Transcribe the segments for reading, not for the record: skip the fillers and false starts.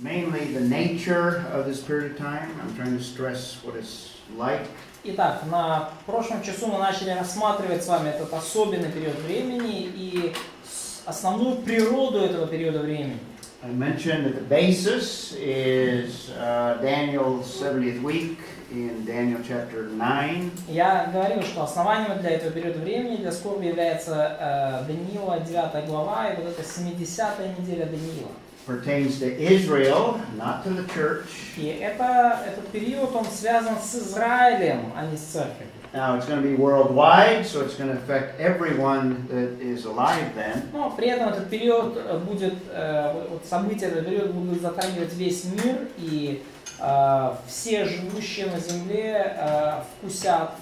mainly the nature of this period of time. I'm trying to stress what it's like. Итак, на прошлом часу мы начали рассматривать с вами этот особенный период времени и основную природу этого периода времени. I mentioned that the basis is Daniel's 70th week in Daniel chapter 9. Я говорил, что основанием для этого периода времени, для скорби является Даниила 9 глава и вот эта 70-я неделя Даниила. Pertains to Israel, not to the church. И этот период, он связан с Израилем, а не с церковью. Now it's going to be worldwide, so it's going to affect everyone that is alive then. Но при этом этот период будет, вот события этого периода будут затрагивать весь мир, и все живущие на земле вкусят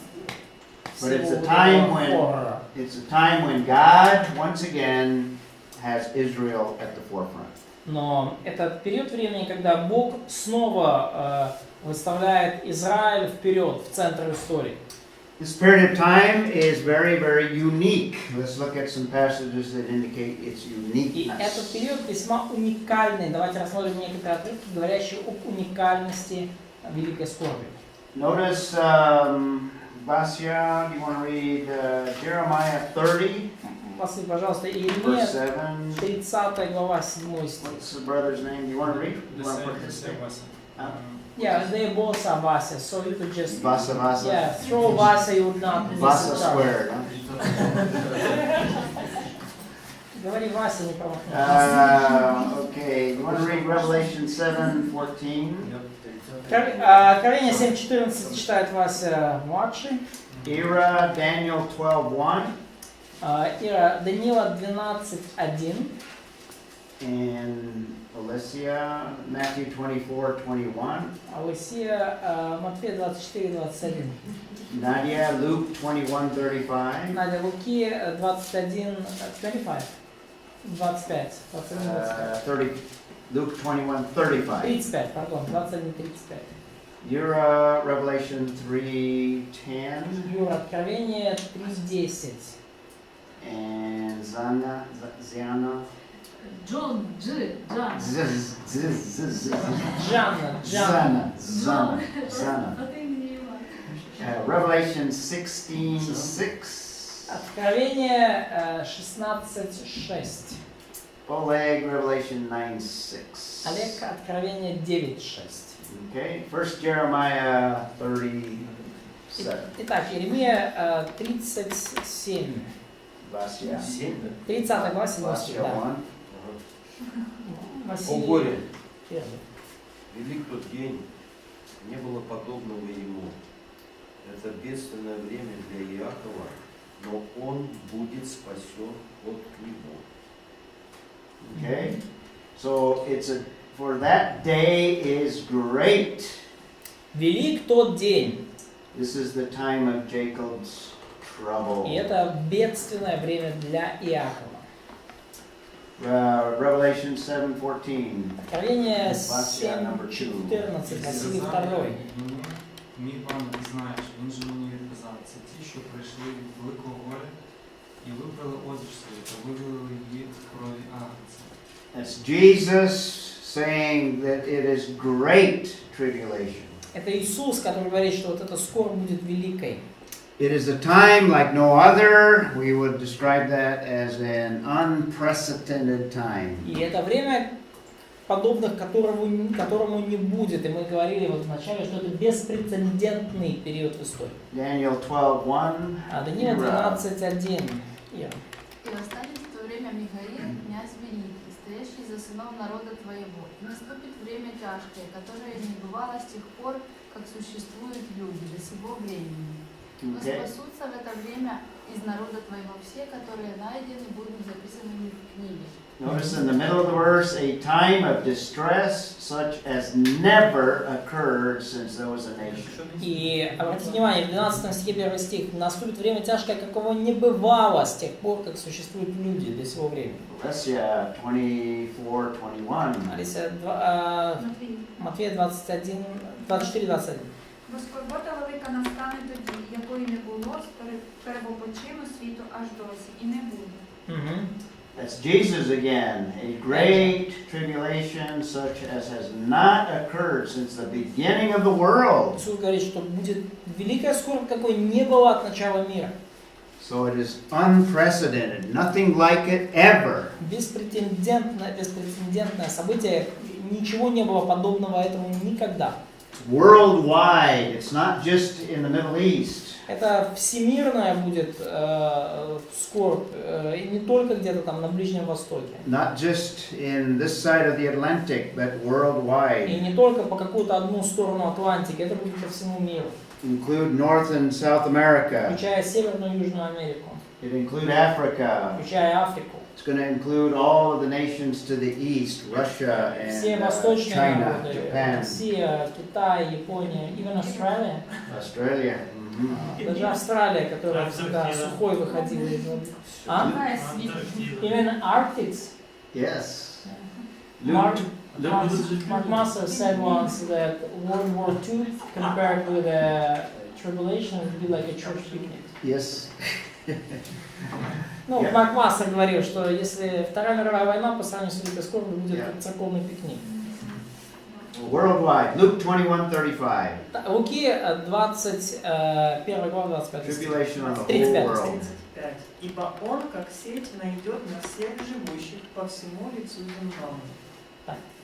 But it's всего a time этого хоррора. it's a time when God once again has Israel at the forefront. Но это период времени, когда Бог снова выставляет Израиль вперед, в центр истории. This period of time is very, very unique. Let's look at some passages that indicate its И этот uniqueness. период весьма уникальный. Давайте рассмотрим некоторые отрывки, говорящие об уникальности великой скорби. Notice, Vasya, you want to read Jeremiah 30, Василий, пожалуйста, verse Иеремия 7. 30 глава 7 стих. What's the brother's name? Do you want to read? You want to put his name? Yeah, they both are Vasa, so you could just Vasa, Vasa. yeah, throw Vasa, you would not miss Vasa each other. squared. Huh? Говори Вася, не промахнись. Okay, you want to read Revelation 7:14? Откровение 7.14 читает Вася младший. Ira, Daniel 12:1. Ира, Даниила 12.1. And Alicia, Matthew 24:21. Алисия, Матфея 24.21. Nadia, Luke 21:35. Надя, Луки 21.25. 25. 21.25. 30, Luke 21:35. 35, пардон, 21.35. Ura, Revelation 3:10. Юра, Откровение 3.10. And Zana, Джон, Джан. Джанна. От имени Ивана. Revelation 16:6. Откровение 16.6. Oleg, Revelation 9:6. Олег, Откровение 9.6. Okay, First Jeremiah 37. Итак, Иеремия 37. 30 глава 7 стих. Да. О Василий горе! первый. Велик тот день, не было подобного ему. Это бедственное время для Иакова, но он будет спасен от него. Okay, so for that day is great. Велик тот день. This is the time of Jacob's trouble. И это бедственное время для Иакова. Revelation 7:14. Откровение 7.14, Василий II. Мій пан знає, що він же мені відказав. Це ті, що прийшли від великого горя і вибрали одяж свою та вивели її в крові агнця. That's Jesus saying that it is great tribulation. Это Иисус, который говорит, что вот эта скорбь будет великой. It is a time like no other. We would describe that as an unprecedented time. И это время, подобных которому не будет. И мы говорили вот вначале, что это беспрецедентный период в истории. Daniel 12:1. А Даниила 12.1. И восстанет в то время Михаил, князь великий, стоящий за сынов народа твоего. И наступит время тяжкое, которое не бывало с тех пор, как существуют люди до сего времени. Но спасутся в это время из народа твоего все, которые найдены, будут записаны в книге. Notice in the middle of the verse, a time of distress such as never occurred since there was a nation. И обратите внимание, в 12 стихе 1 стих. Наступит время тяжкое, какого не бывало с тех пор, как существуют люди до сего времени. Alicia 24:21. Алисия, Матфея 24:21. Бо скорбота велика настане тоді, якої не було з перебопочину світу аж досі, і не буде. That's Jesus again. A great tribulation such as has not occurred since the beginning of the world. Иисус говорит, что будет великая скорбь, какой не было от начала мира. So it is unprecedented, nothing like it ever. Беспрецедентное событие, ничего не было подобного этому никогда. Worldwide, it's not just in the Middle East. Это всемирная будет скорбь, и не только где-то там на Ближнем Востоке. Not just in this side of the Atlantic, but И worldwide. не только по какую-то одну сторону Атлантики, это будет по всему миру. Include North and South America. Включая Северную и Южную Америку, It include Africa. включая Африку. It's going to include all of the nations to the east, Russia Все and восточные China, народы, Japan, Россия, Китай, Япония, even Australia. Australia. Даже Австралия, которая всегда сухой выходила из воды. А? Even Arctic. Yes. Mark Masser said once that World War II compared with a tribulation would be like a church picnic. Yes. Ну, Марк Массер говорил, что если Вторая мировая война по сравнению с Великой скорбью будет Yeah. как церковный пикник. Worldwide. Luke 21:35. Луки 21 глава 25 стих. Tribulation on the whole 35 world. стих. 35. «Ибо он, как сеть, найдет на всех живущих по всему лицу земному».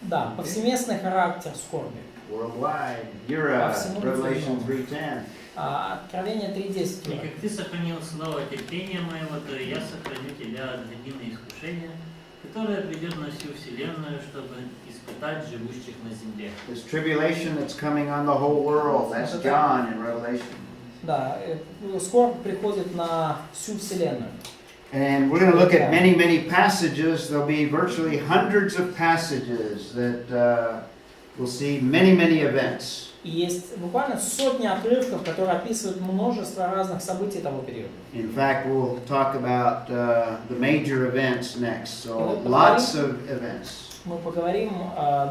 Да, повсеместный характер скорби. Worldwide. Europe. всему Revelation миру. 3:10. Откровение 3:10. И как ты сохранил снова терпение моего, то и я сохраню тебя от гневного искушения, которое придет на всю вселенную, чтобы испытать живущих на земле. This tribulation that's coming on the whole world. That's John in Revelation. Да, скорбь приходит на всю вселенную. And we're going to look at many, many passages. There'll be virtually hundreds of passages that we'll see many, many events. И есть буквально сотни отрывков, которые описывают множество разных событий того периода. In fact, we'll talk about the major events next. So lots of events. Мы поговорим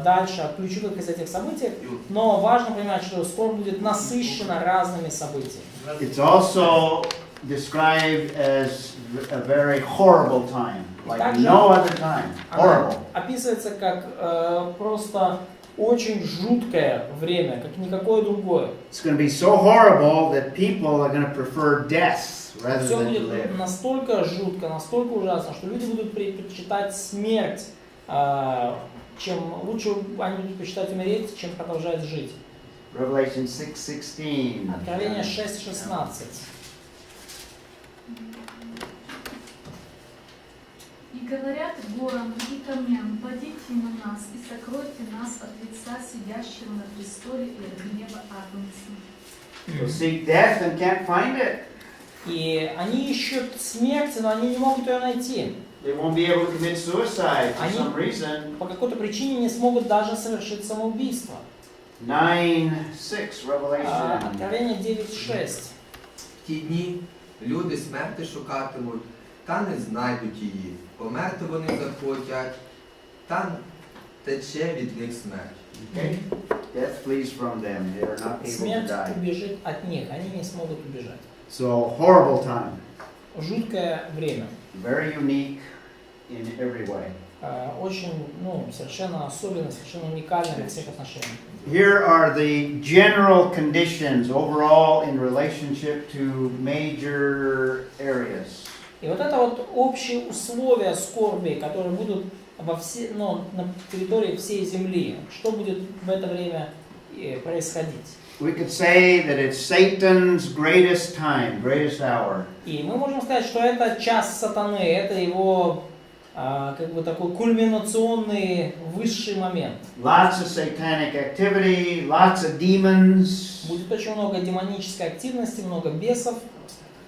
дальше о ключевых из этих событий, но важно понимать, что скорбь будет насыщена разными событиями. It's also described as a very horrible time, like no other time. Horrible. Описывается как просто очень жуткое время, как никакое другое. It's going to be so horrible that people are going to prefer death rather Все than to будет live. настолько жутко, настолько ужасно, что люди будут предпочитать смерть, чем лучше они будут предпочитать умереть, чем продолжать жить. Revelation 6:16. Откровение 6:16. И говорят горам и камням: падите на нас и сокройте нас от лица сидящего на престоле и от гнева Агнца. They'll seek death and can't find it. И они ищут смерти, но они не могут ее найти. They won't be able to commit suicide for some reason. По какой-то причине не смогут даже совершить самоубийство. 9:6 Revelation. Откровение 9:6. В ті дні люди смерти шукатимуть, та не знайдуть її. Померти вони захотять, та тече від них смерть. Okay. Death flees from them. They are not able to Смерть die. убежит от них, они не смогут убежать. So horrible time. Жуткое время. Very unique in every way. Очень, совершенно особенно, совершенно уникально во всех отношениях. Here are the general conditions overall in relationship to major areas. И вот это вот общие условия скорби, которые будут на территории всей земли. Что будет в это время происходить? We could say that it's Satan's greatest time, greatest hour. И мы можем сказать, что это час сатаны, это его такой кульминационный высший момент. Lots of satanic activity, lots of demons. Будет очень много демонической активности, много бесов.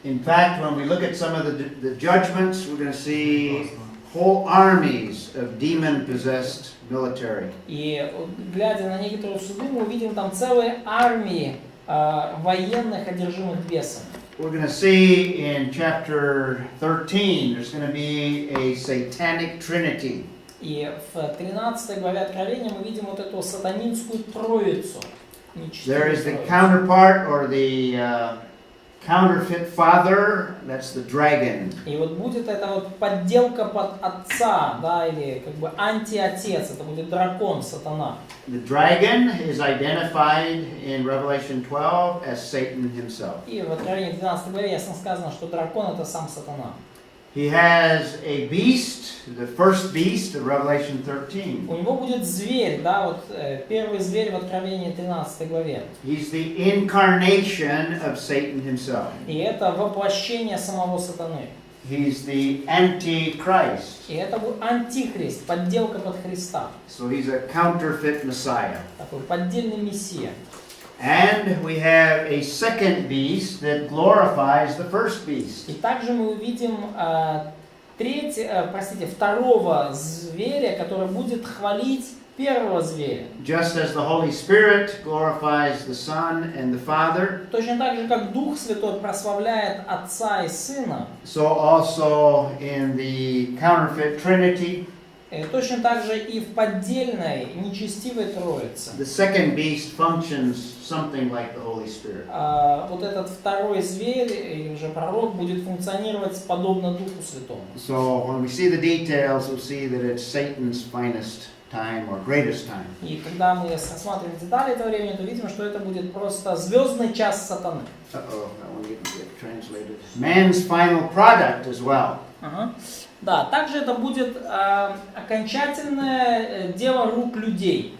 In fact, when we look at some of the judgments, we're going to see whole armies of demon-possessed military. И глядя на некоторые суды, мы увидим там целые армии военных, одержимых бесами. We're going to see in chapter 13, there's going to be a satanic trinity. И в 13 главе Откровения мы видим вот эту сатанинскую троицу. There is the counterpart or the counterfeit father, that's the dragon. И вот будет это вот подделка под отца, да, или как бы антиотец, это будет дракон, сатана. The dragon is identified in Revelation 12 as Satan himself. И в Откровении 12 главе ясно сказано, что дракон это сам сатана. He has a beast, the first beast of Revelation 13. У него будет зверь, да, вот первый зверь в Откровении 13 главе. He's the incarnation of Satan himself. И это воплощение самого сатаны. He's the Antichrist. И это был антихрист, подделка под Христа. So he's a counterfeit Messiah. Такой поддельный мессия. And we have a second beast that glorifies the first beast. И также мы увидим второго зверя, который будет хвалить первого зверя. Just as the Holy Spirit glorifies the Son and the Father, Точно так же, как Дух Святой прославляет Отца и Сына, so also in the counterfeit Trinity, точно так же и в поддельной, нечестивой Троице. the second beast functions something like the Holy Spirit. Вот этот второй зверь, или же пророк, будет функционировать подобно Духу Святому. So when we see the details, we'll see that it's Satan's finest time or greatest time. И когда мы рассматриваем детали этого времени, то видим, что это будет просто звездный час сатаны. Uh-oh, that one didn't get translated. Man's final product as well. Ага. Да, также это будет окончательное дело рук людей.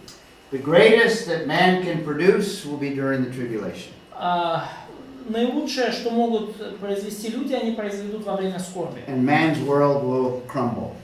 The greatest that man can produce will be during the tribulation. Наилучшее, что могут произвести люди, они произведут во время скорби. And man's world will crumble.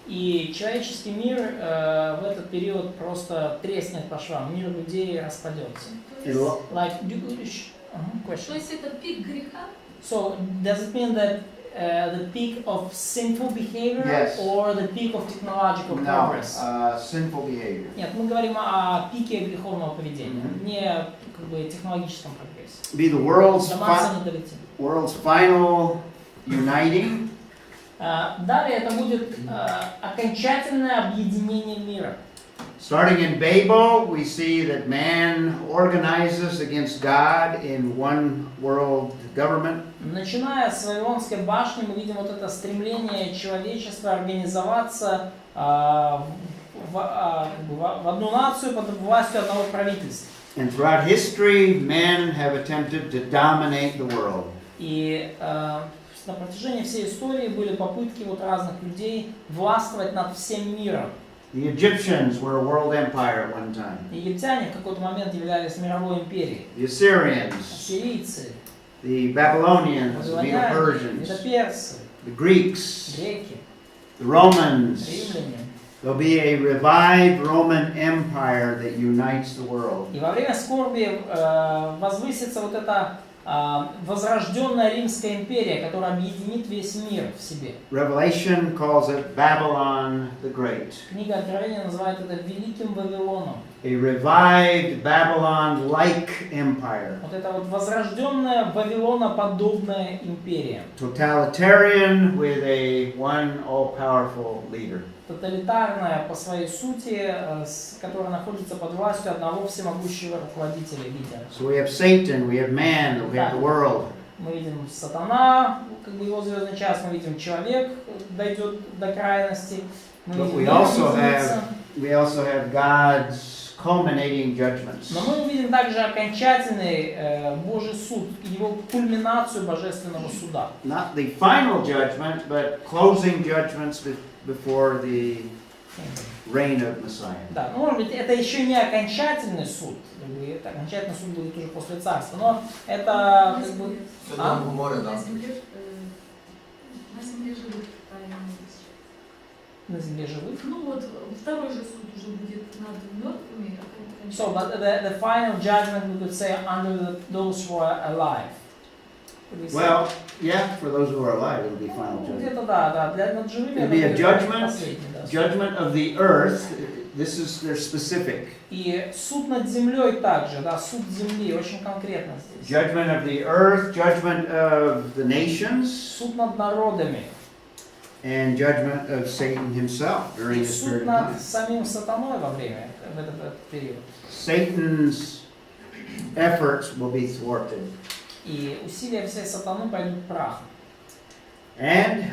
И человеческий мир в этот период просто треснет по швам. Мир людей распадется. It'll, То есть это пик греха? So, does it mean that the peak of sinful behavior Yes. or the peak of technological no, progress? sinful behavior. Нет, мы говорим о пике греховного поведения, не как бы технологическом прогрессе. Be the world's, До Марса не долетим. world's final uniting. Далее это будет окончательное объединение мира. Starting in Babel, we see that man organizes against God in one world government. Начиная с Вавилонской башни, мы видим вот это стремление человечества организоваться в одну нацию под властью одного правительства. And throughout history, men have attempted to dominate the world. И на протяжении всей истории были попытки вот разных людей властвовать над всем миром. The Egyptians were a world empire at one time. Египтяне в какой-то момент являлись мировой империей. The Assyrians, Ассирийцы, the Babylonians, the вавилоняне, Medo-Persians, медоперсы, the Greeks, греки, the Romans. римляне. There'll be a revived Roman Empire that unites the world. И во время скорби возвысится вот эта возрожденная Римская империя, которая объединит весь мир в себе. Revelation calls it Babylon the Great. Книга Откровения называет это Великим Вавилоном. A revived Babylon-like empire. Вот это вот возрожденная Вавилоноподобная империя. Totalitarian with a one all-powerful leader. Тоталитарная по своей сути, которая находится под властью одного всемогущего руководителя, лидера. So we have Satan, we have man, we have the world. Мы видим сатана, как бы его звездный час, мы видим человек дойдет до крайности. But we also have God's culminating judgments. Но мы увидим также окончательный Божий суд, его кульминацию божественного суда. Not the final judgment, but closing judgments before the reign of Messiah. Да, ну, может быть, это еще не окончательный суд, окончательный суд будет уже после царства, но это как бы... На земле живут правильные вещи. На земле живых. Ну вот, второй же суд уже будет над мертвыми. So, but the final judgment we could say under those who are alive. Well, yeah, for those who are alive, it will be final judgment. Где-то да, для над живыми It'll be a judgment, последний, да. judgment of the earth. This is their specific. И суд над землей также, да, суд земли, очень конкретно здесь. Judgment of the earth, judgment of the nations, Суд над народами. and judgment of Satan himself during И this суд period of над time. самим сатаной во время, в этот период. Satan's efforts will be thwarted. И усилия всей сатаны пойдут прахом. And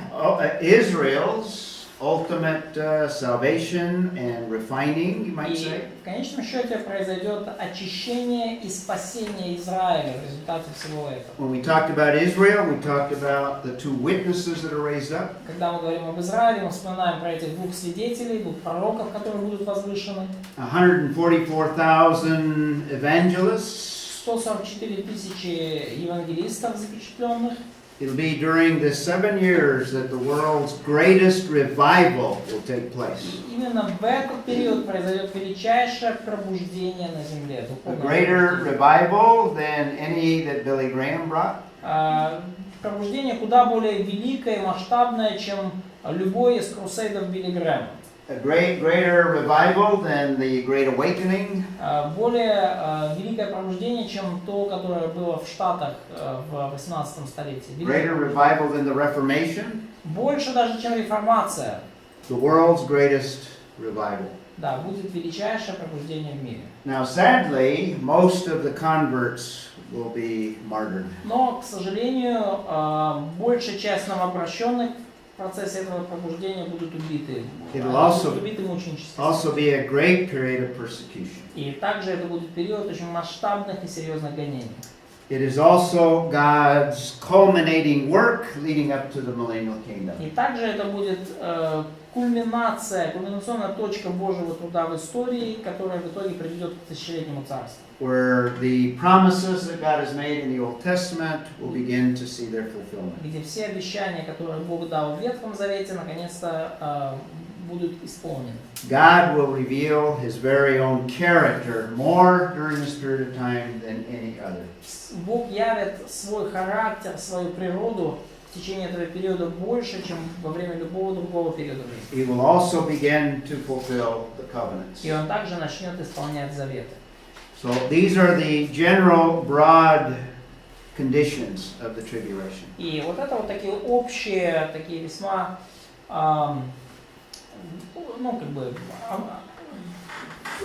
Israel's ultimate salvation and refining, you might И say, в конечном счете произойдет очищение и спасение Израиля в результате всего этого. when we talked about Israel, we talked about the two witnesses that are raised up. Когда мы говорим об Израиле, мы вспоминаем про этих двух свидетелей, двух пророков, которые будут возвышены. 144,000 evangelists. 144 тысячи евангелистов запечатленных. It'll be during the 7 years that the world's greatest revival will take place. Именно в этот период произойдет величайшее пробуждение на земле. A greater revival than any that Billy Graham brought. Пробуждение куда более великое и масштабное, чем любой из крусейдов Билли Грэма. A greater revival than the Great Awakening. Более великое пробуждение, чем то, которое было в Штатах в 18 столетии. Greater revival than the Reformation. Больше даже, чем реформация. The world's greatest revival. Да, будет величайшее пробуждение в мире. Now, sadly, most of the converts will be martyred. Но, к сожалению, большая часть новообращенных в процессе этого пробуждения будут убиты. Будут убиты мученически. Also be a great period of persecution. И также это будет период очень масштабных и серьезных гонений. It is also God's culminating work leading up to the millennial kingdom. И также это будет кульминационная точка Божьего труда в истории, которая в итоге приведет к тысячелетнему царству. Where the promises that God has made in the Old Testament will begin to see their fulfillment. Где все обещания, которые Бог дал в Ветхом Завете, наконец-то будут исполнены. God will reveal His very own character more during this period of time than any other. Бог явит свой характер, свою природу в течение этого периода больше, чем во время любого другого периода жизни. He will also begin to fulfill the covenants. И Он также начнет исполнять заветы. So these are the general, broad conditions of the tribulation. И вот это вот такие общие, такие весьма,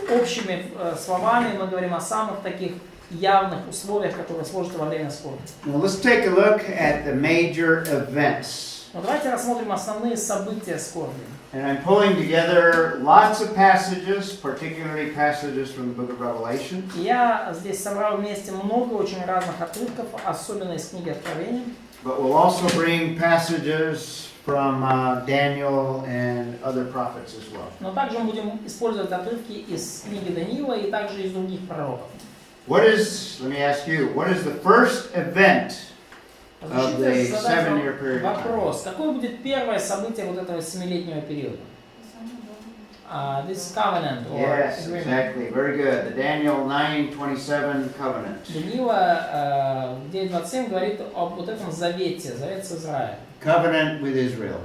общими словами мы говорим о самых таких явных условиях, которые сложатся во время скорби. Now let's take a look at the major events. Но давайте рассмотрим основные события скорби. And I'm pulling together lots of passages, particularly passages from the book of Revelation. Я здесь собрал вместе много очень разных отрывков, особенно из книги Откровения. But we'll also bring passages from Daniel and other prophets as well. Но также мы будем использовать отрывки из книги Даниила и также из других пророков. What is, let me ask you, what is the first event of the 7-year period of time? Вопрос. Какое будет первое событие вот этого 7-летнего периода? This covenant or Yes, agreement. exactly. Very good. The Daniel 9:27 covenant. Даниила 9:27 говорит об вот этом завете, завет с Израилем. Covenant with Israel.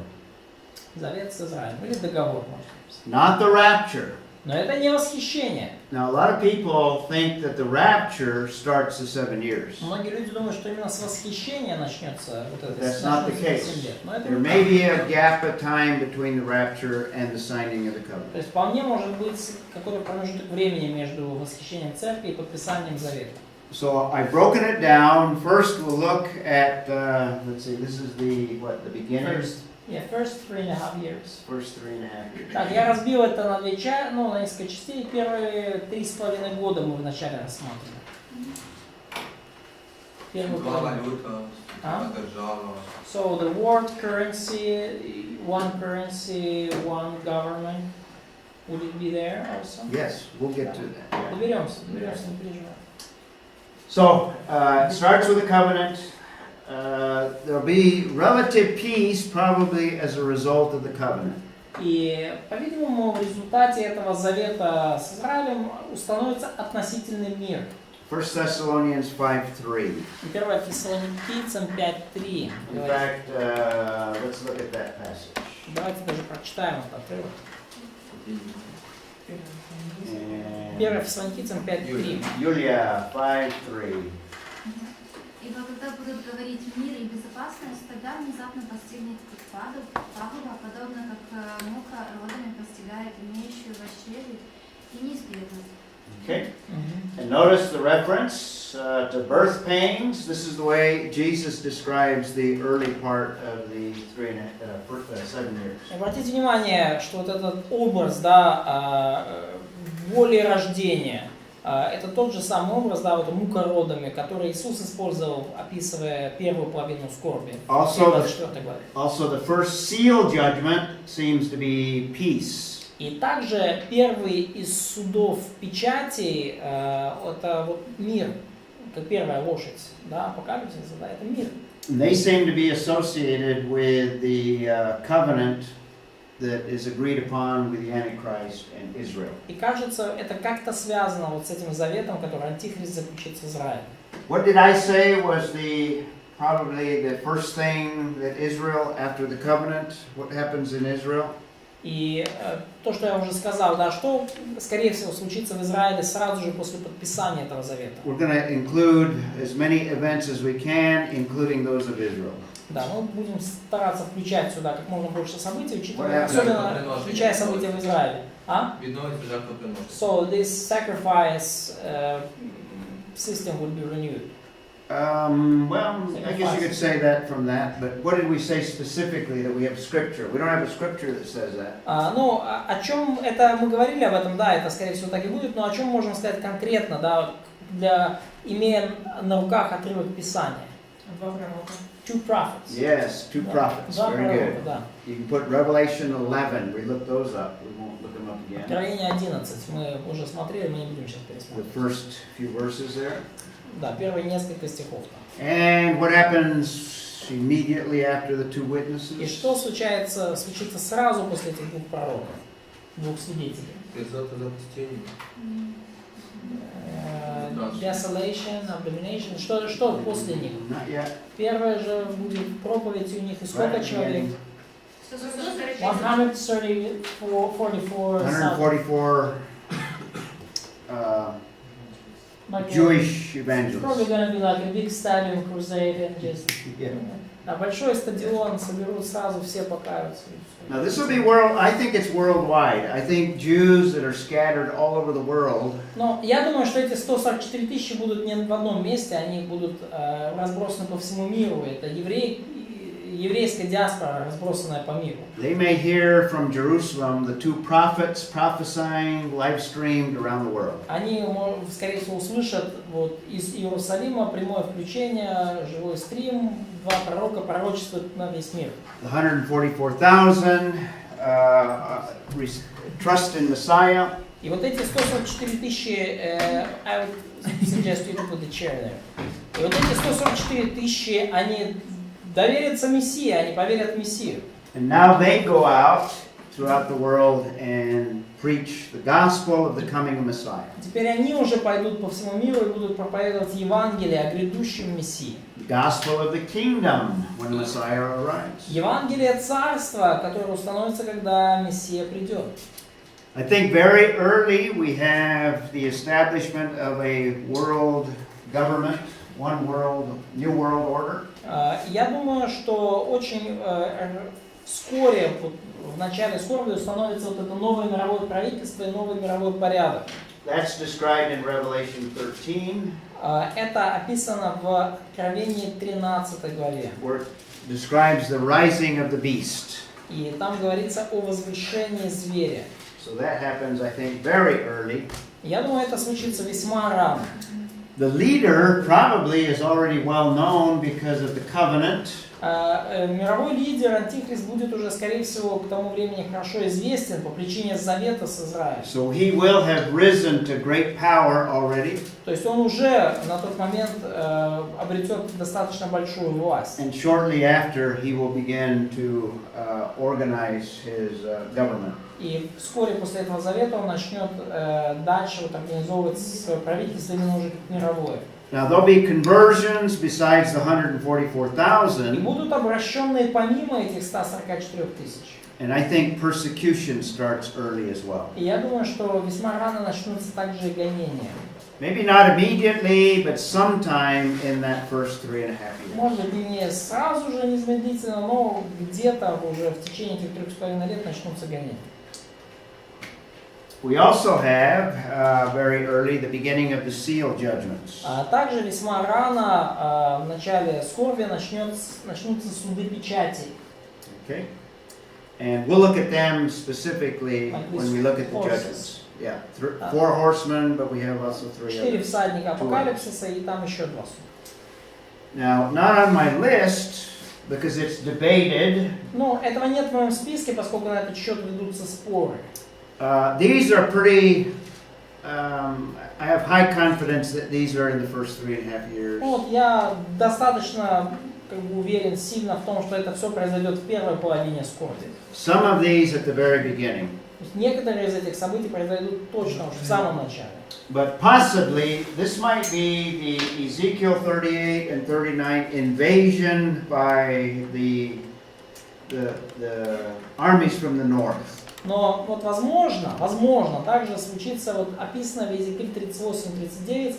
Завет с Израилем. Или договор, можно сказать. Not the rapture. Но это не восхищение. Now, a lot of people think that the rapture starts the 7 years. Многие люди думают, что именно с восхищения начнется вот это. That's not the case. 7 лет. Но это There не may так. be a gap of time between the rapture and the signing of the То covenant. есть вполне может быть какой-то промежуток времени между восхищением церкви и подписанием завета. So I've broken it down. First, we'll look at, let's see, this is the beginning? First 3.5 years. First 3.5 years. Так, я разбил это на на несколько частей. Первые 3,5 года мы вначале рассматривали. Первый Два валюта, А? держава. So the world currency, one government. Would it be there also? Yes, we'll get to that. Доберемся, не переживай. So, it starts with a covenant. There'll be relative peace probably as a result of the covenant. И, по-видимому, в результате этого завета с Израилем установится относительный мир. 1 Thessalonians 5:3. 1 Фессалоникийцам 5:3. In fact, let's look at that passage. Давайте даже прочитаем этот отрывок. 1 Фессалоникийцам 5:3. Юлия 5:3. Ибо когда будут говорить мир и безопасность, тогда внезапно постигнет их пагуба, подобно как муха родами постигает имеющую в чреве и неизбежность. Okay. And Notice the reference to birth pains. This is the way Jesus describes the early part of the 7 years. Обратите внимание, что вот этот образ, да, боли рождения, это тот же самый образ, да, вот мукородами, который Иисус использовал, описывая первую половину скорби. Also, the first seal judgment seems to be peace. И также первый из судов печати, это вот мир, как первая лошадь, да, апокалипсиса, да, это мир. And they seem to be associated with the covenant that is agreed upon with the Antichrist and Israel. И кажется, это как-то связано вот с этим заветом, который Антихрист заключит с Израилем. What did I say was probably the first thing that Israel, after the covenant, what happens in Israel? И то, что я уже сказал, да, что, скорее всего, случится в Израиле сразу же после подписания этого завета. We're going to include as many events as we can, including those of Israel. Да, мы будем стараться включать сюда как можно больше событий, учитывая, особенно включая события в Израиле. So this sacrifice system will be renewed. Well, I guess you could say that from that, but what did we say specifically that we have scripture? We don't have a scripture that says that. Ну, о чем это мы говорили об этом, да, это скорее всего так и будет, но о чем можем сказать конкретно, да, имея на руках отрывок Писания? Two prophets. Yes, 2 prophets. Very good. Да. You can put Revelation 11. We looked those up. We won't look them up again. Откровение 11. Мы уже смотрели, мы не будем сейчас пересматривать. The first few verses there. Да, первые несколько стихов там. And what happens immediately after the 2 witnesses? И что случится сразу после этих 2 пророков, 2 свидетелей? Desolation, abomination. Что после них? Первое же будет проповедь у них, и сколько человек? 144,000. 144 Jewish evangelists. Probably going to be like a big stadium crusade and just на большой стадион соберут сразу все покаются. Now this will be I think it's worldwide. I think Jews that are scattered all over the world. Но я думаю, что эти 144 тысячи будут не в одном месте, они будут разбросаны по всему миру. Это еврейская диаспора, разбросанная по миру. They may hear from Jerusalem the 2 prophets prophesying live streamed around the world. Они, скорее всего, услышат вот из Иерусалима прямое включение, живой стрим, 2 пророка пророчествуют на весь мир. 144,000 trust in Messiah. И вот эти 144 тысячи, I would suggest you to put the chair there. И вот эти 144 тысячи, они доверятся Мессии, они поверят Мессию. And now they go out throughout the world and preach the gospel of the coming Messiah. Теперь они уже пойдут по всему миру и будут проповедовать Евангелие о грядущем Мессии. The gospel of the kingdom when Messiah arrives. Евангелие царства, которое установится, когда Мессия придет. I think very early we have the establishment of a world government, one world, new world order. Я думаю, что очень вскоре, в начале скорби, установится вот это новое мировое правительство и новый мировой порядок. That's described in Revelation 13. Это описано в Откровении 13 главе. Where it describes the rising of the beast. И там говорится о возвышении зверя. So that happens, I think, very early. Я думаю, это случится весьма рано. The leader probably is already well known because of the covenant. Мировой лидер, Антихрист, будет уже, скорее всего, к тому времени хорошо известен по причине завета с Израилем. So he will have risen to great power already. То есть он уже на тот момент обретет достаточно большую власть. And shortly after, he will begin to organize his government. И вскоре после этого завета он начнет дальше вот организовывать свое правительство именно уже как мировое. Now there'll be conversions besides the 144,000. И будут обращенные помимо этих 144 тысяч. And I think persecution starts early as well. И я думаю, что весьма рано начнутся также и гонения. Maybe not immediately, but sometime in that first 3.5 years. Может быть, не сразу же, незамедлительно, но где-то уже в течение этих 3,5 лет начнутся гонения. We also have very early the beginning of the seal judgments. Также весьма рано, в начале скорби, начнутся суды печати. Okay? And we'll look at them specifically when we look at the judgments. Yeah, 4 horsemen, but we have also 3 4 others. всадника апокалипсиса и там еще 2 суда. Now, not on my list, because it's debated. Но этого нет в моем списке, поскольку на этот счет ведутся споры. These are pretty, I have high confidence that these are in the first 3.5 years. Вот, я достаточно уверен сильно в том, что это все произойдет в первой половине скорби. Some of these at the very beginning. То есть некоторые из этих событий произойдут точно уже в самом начале. But possibly this might be the Ezekiel 38 and 39 invasion by the armies from the north. Но вот возможно, также случится вот описано в Иезекииле 38-39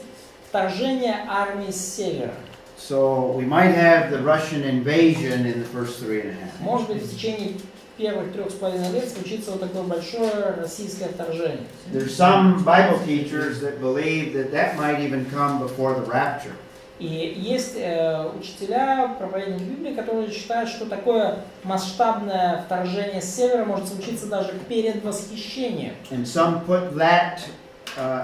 вторжение армии с севера. So we might have the Russian invasion in the first 3.5. Может быть, в течение первых 3,5 лет случится вот такое большое российское вторжение. There's some Bible teachers that believe that that might even come before the rapture. И есть учителя, проповедники Библии, которые считают, что такое масштабное вторжение с севера может случиться даже перед восхищением. And some put that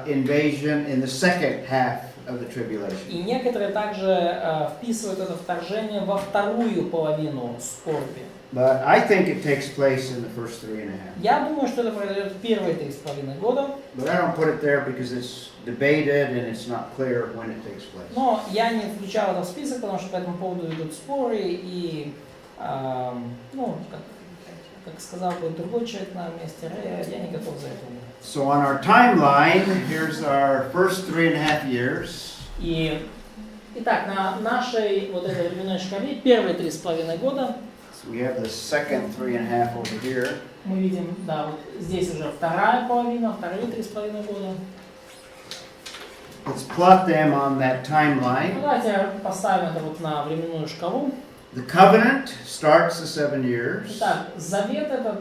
invasion in the second half of the tribulation. И некоторые также вписывают это вторжение во вторую половину скорби. But I think it takes place in the first 3.5. Я думаю, что это произойдет в первые 3,5 года. But I don't put it there because it's debated and it's not clear when it takes place. Но я не включал это в список, потому что по этому поводу идут споры и, ну, как сказал бы другой человек на месте Рея, я не готов за это. So on our timeline, here's our first 3.5 years. И, итак, на нашей вот этой временной шкале первые 3,5 года. So we have the second 3.5 over here. Мы видим, да, вот здесь уже вторая половина, вторые 3,5 года. Let's plot them on that timeline. Давайте поставим это вот на временную шкалу. The covenant starts the 7 years. Итак, завет этот,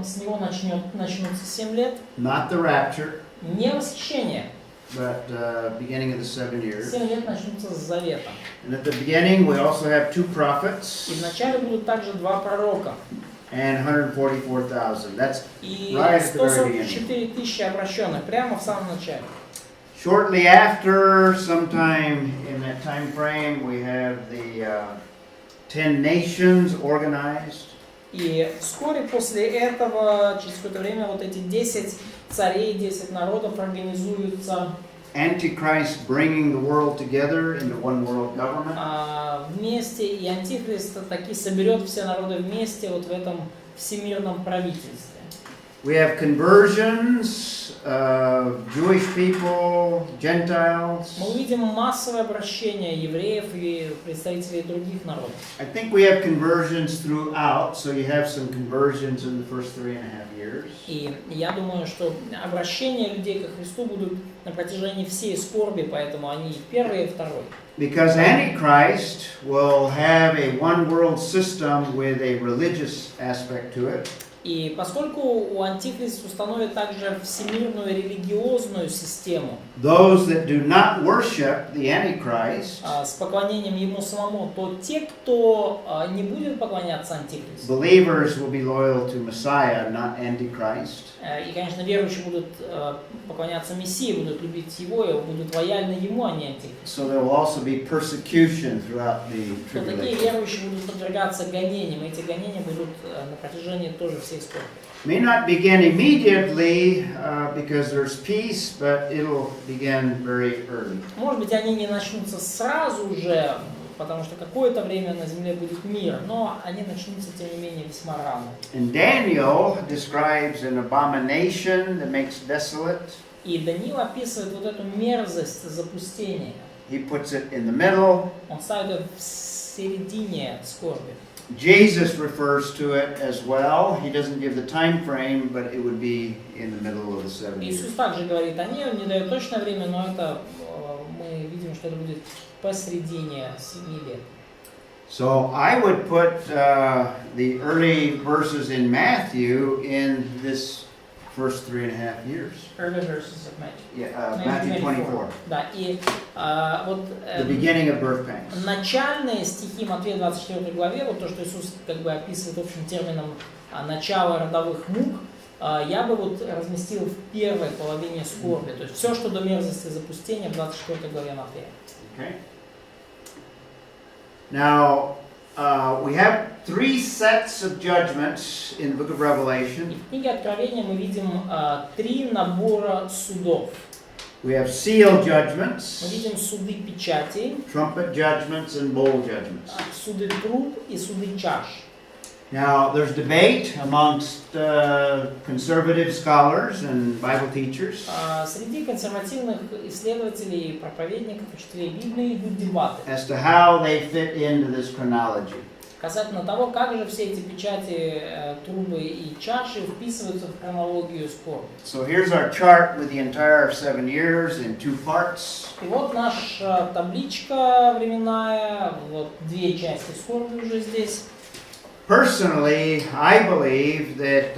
с него начнутся 7 лет. Not the rapture, Не восхищение. but beginning of the 7 years. 7 лет начнутся с завета. And at the beginning, we also have 2 prophets И вначале будут также 2 пророка. and 144,000. That's И right at the very beginning. 144 тысячи обращенных прямо в самом начале. Shortly after, sometime in that time frame, we have the 10 nations organized. И вскоре после этого, через какое-то время, вот эти 10 царей, 10 народов организуются Antichrist bringing the world together into one world government. Вместе, и Антихрист таки соберет все народы вместе вот в этом всемирном правительстве. We have conversions of Jewish people, Gentiles. Мы увидим массовое обращение евреев и представителей других народов. I think we have conversions throughout, so you have some conversions in the first 3.5 years. И я думаю, что обращения людей ко Христу будут на протяжении всей скорби, поэтому они и первый, и второй. Because Antichrist will have a one world system with a religious aspect to it. И поскольку у Антихриста установят также всемирную религиозную систему, Those that do not worship the Antichrist, с поклонением ему самому, то те, кто не будет поклоняться Антихристу, believers will be loyal to Messiah, not Antichrist. и, конечно, верующие будут поклоняться Мессии, будут любить его, и будут лояльны ему, а не Антихристу. So there will also be persecution throughout the То такие tribulation. верующие будут подвергаться гонениям, и эти гонения будут на протяжении тоже всей скорби. May not begin immediately because there's peace, but it'll begin very early. Может быть, они не начнутся сразу же, потому что какое-то время на земле будет мир, но они начнутся, тем не менее, весьма рано. And Daniel describes an abomination that makes desolate. И Даниил описывает вот эту мерзость запустения. He puts it in the middle. Он ставит ее в середине скорби. Jesus refers to it as well. He doesn't give the time frame, but it would be in the middle of the 7 years. Иисус также говорит о ней, он не дает точное время, но это мы видим, что это будет посредине 7 лет. So I would put the early verses in Matthew in this first 3.5 years. Early verses of Matthew. Yeah, Matthew 24. Да, и вот The beginning of birth pangs. начальные стихи Матфея 24 главе, вот то, что Иисус как бы описывает общим термином начало родовых мук, я бы вот разместил в первой половине скорби. То есть все, что до мерзости и запустения в 24 главе Матфея. Okay. Now, we have 3 sets of judgments in the book of И Revelation. в книге Откровения мы видим 3 набора судов. We have seal Мы judgments, видим суды печатей, trumpet judgments, and bowl judgments. суды труб и суды чаш. Now, there's debate amongst conservative scholars and Bible teachers Среди консервативных исследователей, проповедников, учителей Библии идут дебаты as to how they fit into this chronology. касательно того, как же все эти печати, трубы и чаши вписываются в хронологию скорби. So here's our chart with the entire 7 years in 2 parts. И вот наша табличка временная, вот 2 части скорби уже здесь. Personally, I believe that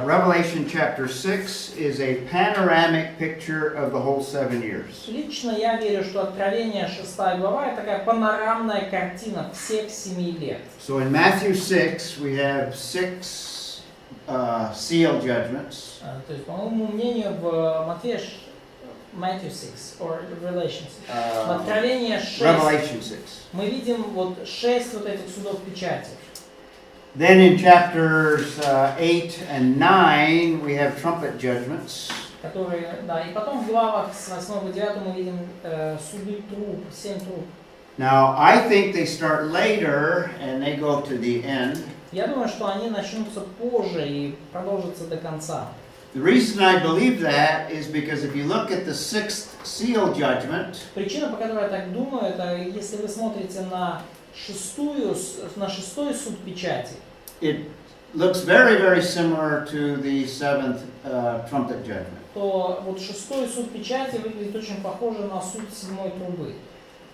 Revelation chapter 6 is a panoramic picture of the whole 7 years. Лично я верю, что Откровение 6 глава это такая панорамная картина всех 7 лет. So in Matthew 6, we have 6 seal judgments. То есть, по моему мнению, в Матфея Matthew 6 or Revelation 6. В Откровении 6 Revelation 6. мы видим вот 6 вот этих судов печати. Then in chapters 8 and 9, we have trumpet judgments. Которые, да, и потом в главах с 8 по 9 мы видим суды труб, 7 труб. Now, I think they start later and they go to the end. Я думаю, что они начнутся позже и продолжатся до конца. The reason I believe that is because if you look at the 6th seal judgment, Причина, по которой я так думаю, это если вы смотрите на шестой суд печати, it looks very, very similar to the 7th trumpet judgment. то вот шестой суд печати выглядит очень похоже на суд 7 трубы.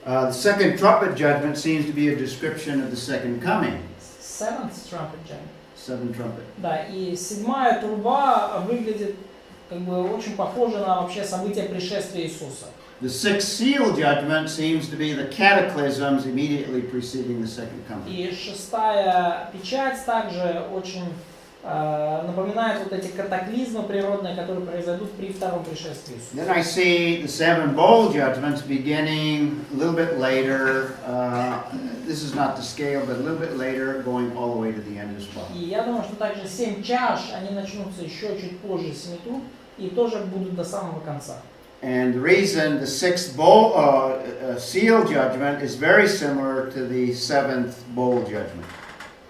The second trumpet judgment seems to be a description of the second coming. Seventh trumpet judgment. 7 trumpet. Да, и 7 труба выглядит как бы очень похоже на вообще события пришествия Иисуса. The 6th seal judgment seems to be the cataclysms immediately preceding the second coming. И 6 печать также очень напоминает вот эти катаклизмы природные, которые произойдут при втором пришествии Иисуса. Then I see the 7 bowl judgments beginning a little bit later. This is not the scale, but a little bit later, going all the way to the end as well. И я думаю, что также 7 чаш, они начнутся еще чуть позже 7 труб и тоже будут до самого конца. And the reason the 6th bowl seal judgment is very similar to the 7th bowl judgment.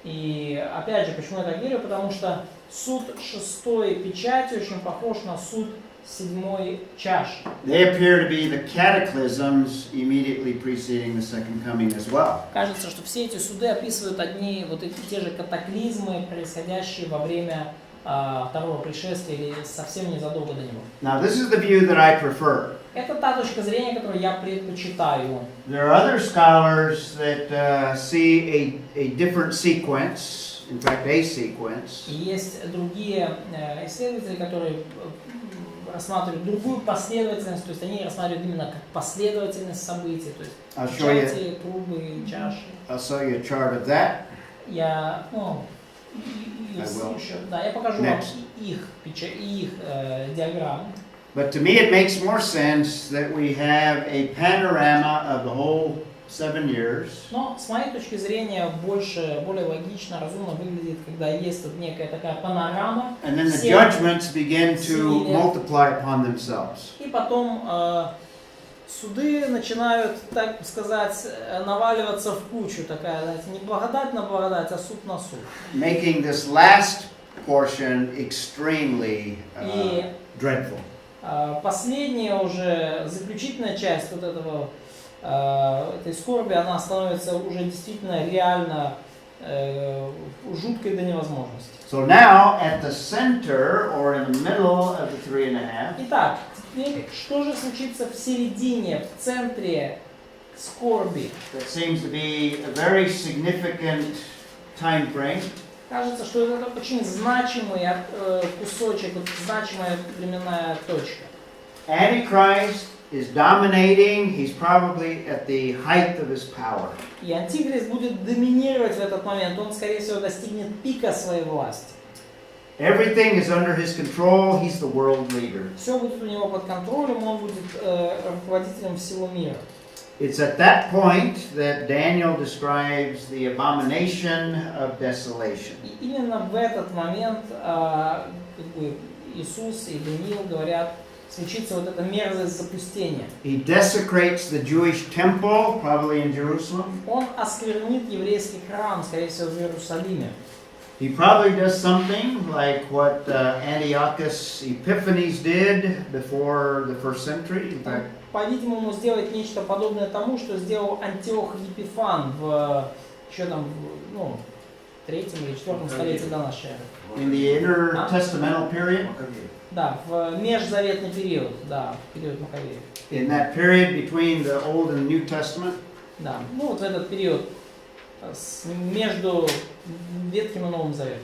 И опять же, почему я так верю? Потому что суд 6 печати очень похож на суд 7 чаши. They appear to be the cataclysms immediately preceding the second coming as well. Кажется, что все эти суды описывают одни вот эти те же катаклизмы, происходящие во время второго пришествия или совсем незадолго до него. Now, this is the view that I prefer. Это та точка зрения, которую я предпочитаю. There are other scholars that see a different sequence, in fact, a sequence. И есть другие исследователи, которые рассматривают другую последовательность, то есть они рассматривают именно как последовательность событий, то есть печати, трубы, чаши. I'll show you a chart of that. Я, я покажу вам их диаграммы. But to me, it makes more sense that we have a panorama of the whole 7 years. Но с моей точки зрения более логично, разумно выглядит, когда есть вот некая такая панорама. And then the judgments begin to multiply upon themselves. И потом суды начинают, так сказать, наваливаться в кучу, такая, знаете, не благодать на благодать, а суд на суд. Making this last portion extremely dreadful. Последняя уже заключительная часть вот этой скорби, она становится уже действительно реально жуткой до невозможности. So now at the center or in the middle of the 3.5. Итак, теперь что же случится в середине, в центре скорби? That seems to be a very significant time frame. Кажется, что это очень значимый кусочек, вот значимая временная точка. Antichrist is dominating. He's probably at the height of his power. И Антихрист будет доминировать в этот момент. Он, скорее всего, достигнет пика своей власти. Everything is under his control. He's the world leader. Все будет у него под контролем, он будет руководителем всего мира. It's at that point that Daniel describes the abomination of desolation. И именно в этот момент Иисус и Даниил говорят, случится вот эта мерзость запустения. He desecrates the Jewish temple, probably in Jerusalem. Он осквернит еврейский храм, скорее всего, в Иерусалиме. He probably does something like what Antiochus Epiphanes did before the first century. In fact, По-видимому, сделать нечто подобное тому, что сделал Антиох Епифан в еще там, ну, 3-м или 4-м столетии до нашей эры. in the intertestamental period, Да, в межзаветный период, да, в период Маковеев. in that period between the Old and New Testament, Да, ну вот в этот период между Ветхим и Новым Заветом.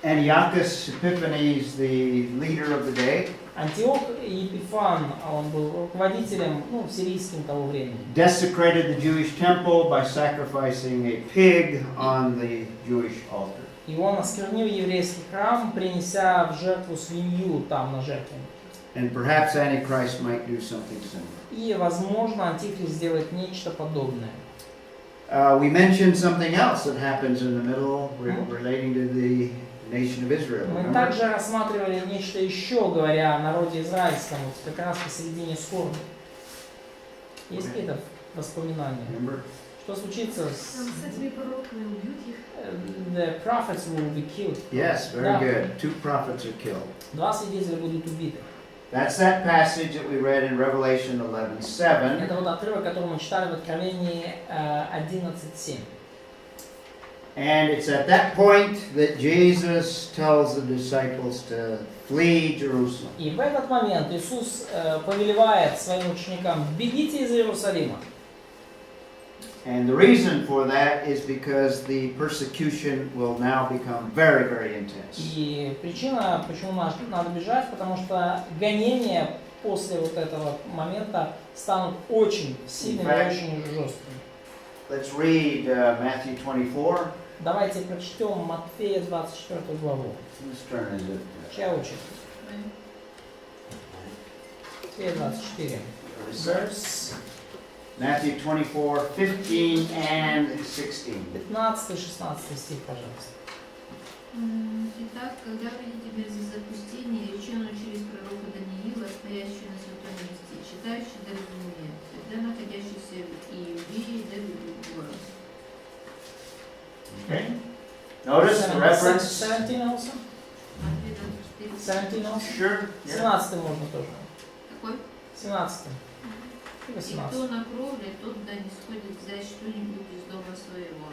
Antiochus Epiphanes, the leader of the day, Антиох Епифан, он был руководителем, ну, сирийским того времени. desecrated the Jewish temple by sacrificing a pig on the Jewish altar. И он осквернил еврейский храм, принеся в жертву свинью там на жертву. And perhaps Antichrist might do something similar. И, возможно, Антихрист сделает нечто подобное. We mentioned something else that happens in the middle relating to the nation of Israel. Мы Remember? также рассматривали нечто еще, говоря о народе израильском, вот как раз посередине скорби. Есть какие-то воспоминания? Remember? Что случится с... С этими пророками убьют их. The prophets will be killed. Yes, very Да. good. 2 prophets are killed. 2 свидетеля будут убиты. That's that passage that we read in Revelation 11:7. Это вот отрывок, который мы читали в Откровении 11:7. And it's at that point that Jesus tells the disciples to flee Jerusalem. И в этот момент Иисус повелевает своим ученикам: бегите из Иерусалима. And the reason for that is because the persecution will now become very, very intense. И причина, почему надо бежать, потому что гонения после вот этого момента станут очень сильными и очень жесткими. Let's read Matthew 24. Давайте прочтем Матфея 24 главу. Whose turn is it? Чья очередь? Матфея 24. Verse Matthew 24, 15 and 16. 15-16 стих, пожалуйста. Итак, когда видите мерзость запустения, реченую через пророка Даниила, стоящую на святой месте, читающий до разумения, тогда находящийся в Иудее, да в город. Okay. Notice the reference. 17 also? Матфея 24. 17 also? Sure. Yeah. 17 можно тоже. Какой? 17. И И 18. кто на кровле, тот да не сходит взять что-нибудь из дома своего.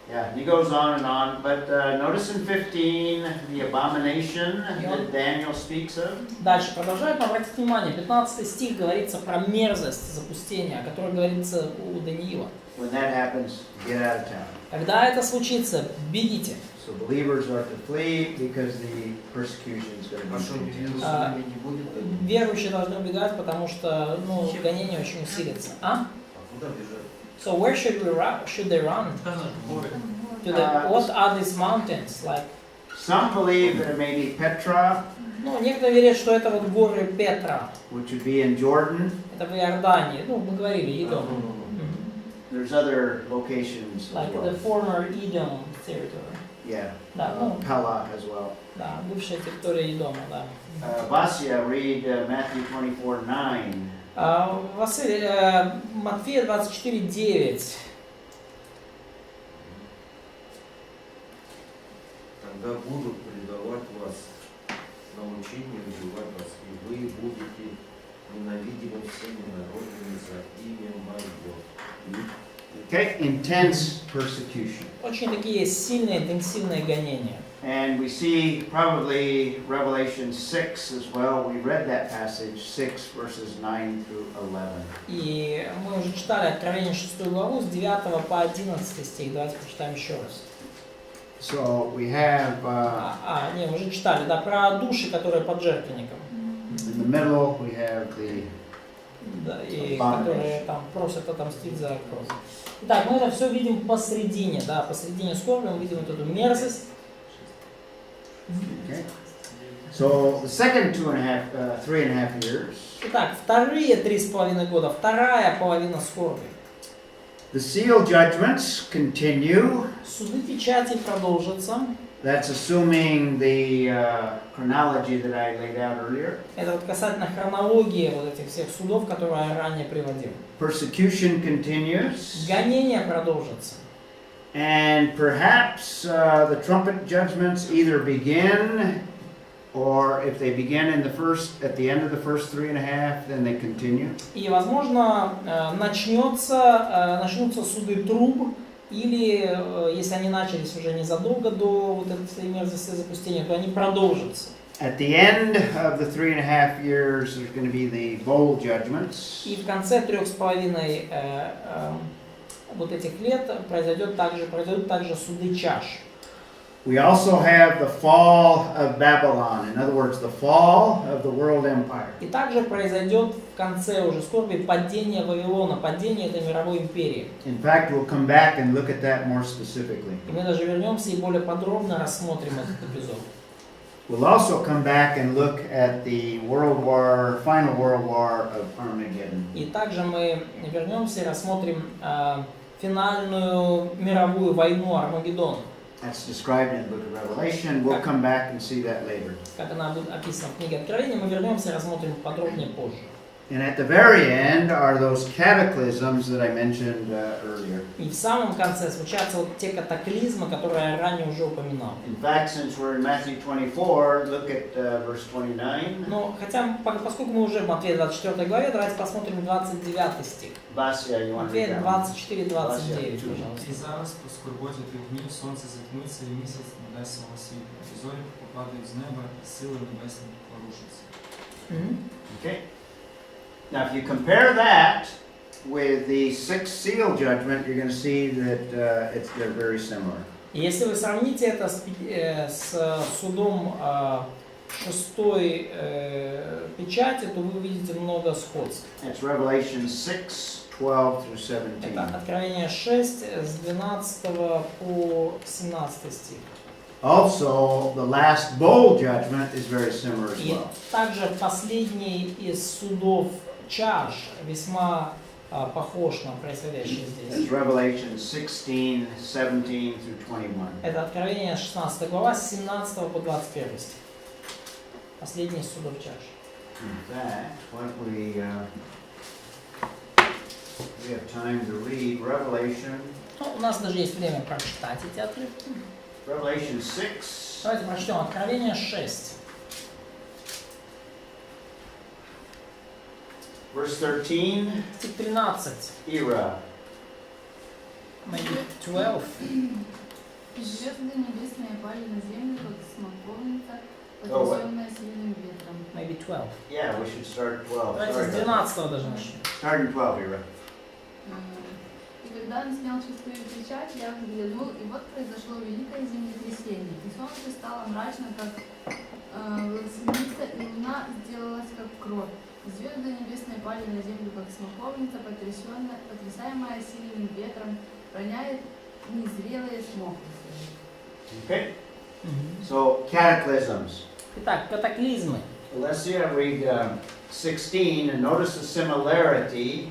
Yeah, he goes on, but notice in 15 the abomination that Daniel speaks of. Дальше продолжаем. Обратите внимание, 15 стих говорится про мерзость запустения, о которой говорится у Даниила. When that happens, get out of town. Когда это случится, бегите. So believers are to flee because the persecution is going А что, to в be intense. Иерусалиме не будет? Верующие должны убегать, потому что, ну, гонения очень усилятся. А? А куда бежать? So where should they run? Сказано, горы. To the, what are these mountains? Like, Some believe that it may be Petra, ну, некоторые верят, что это вот горы Петра. which would be in Jordan. Это в Иордании. Ну, мы говорили, Едом. There's other locations as Like the well. former Edom territory. Yeah, Да, ну, Pella as well. да, бывшая территория Едома, да. Vasya, read Matthew 24:9. Василий, Матфея 24:9. Тогда будут предавать вас на мучение, убивать вас, и вы будете ненавидимы всеми народами за имя Мое. Okay, intense persecution. Очень такие сильные, интенсивные гонения. And we see probably Revelation 6 as well. We read that passage, 6 verses 9 through 11. И мы уже читали Откровение 6 главу с 9 по 11 стих. Давайте прочитаем еще раз. So we have Не, мы уже читали, да, про души, которые под жертвенником. in the middle we have the Да, и которые там просят отомстить за кровь. Итак, мы это все видим посредине, да, посредине скорби мы видим вот эту мерзость. okay. So the second 3.5 years, Итак, вторые 3,5 года, вторая половина скорби. the seal judgments continue. Суды печати продолжатся. That's assuming the chronology that I laid out earlier. Это вот касательно хронологии вот этих всех судов, которые я ранее приводил. Persecution continues. Гонения продолжатся. And perhaps the trumpet judgments either begin, or if they begin at the end of the first 3.5, then they continue. И, возможно, начнутся суды труб, или, если они начались уже незадолго до вот этой мерзости запустения, то они продолжатся. At the end of the 3.5 years, there's going to be the bowl judgments. И в конце 3,5 вот этих лет произойдут также суды чаш. We also have the fall of Babylon. In other words, the fall of the world empire. И также произойдет в конце уже скорби падение Вавилона, падение этой мировой империи. In fact, we'll come back and look at that more specifically. И мы даже вернемся и более подробно рассмотрим этот эпизод. We'll also come back and look at the final World War of Armageddon. И также мы вернемся и рассмотрим финальную мировую войну Армагеддон. That's described in the book of Revelation. We'll come back and see that later. Как она будет описана в книге Откровения, мы вернемся и рассмотрим подробнее позже. And at the very end are those cataclysms that I mentioned earlier. И в самом конце случатся вот те катаклизмы, которые я ранее уже упоминал. In fact, since we're in Matthew 24, look at verse 29. Но хотя, поскольку мы уже в Матфея 24 главе, давайте посмотрим 29 стих. Vasya, you want to read Матфея that one? 24-29, пожалуйста. І зараз по скорботі тих днів сонце затьмиться і місяць не дасть свого світла. І зорі попадають з неба, і сили небесні порушаться. Okay. Now, if you compare that with the sixth seal judgment, you're going to see that they're very similar. И если вы сравните это с судом шестой печати, то вы увидите много сходств. It's Revelation 6:12-17. Это Откровение 6 с 12 по 17 стих. Also, the last bowl judgment is very similar as И well. также последний из судов чаш весьма похож на происходящее здесь. It's Revelation 16:17-21. Это Откровение 16 глава с 17 по 21 стих. Последний из судов чаш. In fact, why don't we have time to read Revelation. Ну, у нас даже есть время прочитать эти отрывки. Revelation 6. Давайте прочтем Откровение 6. Verse 13, Стих 13. era. Maybe 12. И звезды небесные пали на землю, как смоковница, потрясенная сильным ветром. Maybe 12. Yeah, we should start at 12. Давайте Sorry с about that. 12 даже начнем. Start in 12, era. И когда он снял шестую печать, я взглянул, и вот произошло великое землетрясение. И солнце стало мрачно, как волосеница, и луна сделалась, как кровь. Звезды небесные пали на землю, как смоковница, потрясаемая сильным ветром, роняет незрелые смоквы. Okay? So, cataclysms. Итак, катаклизмы. Let's see, I read 16 and notice the similarity.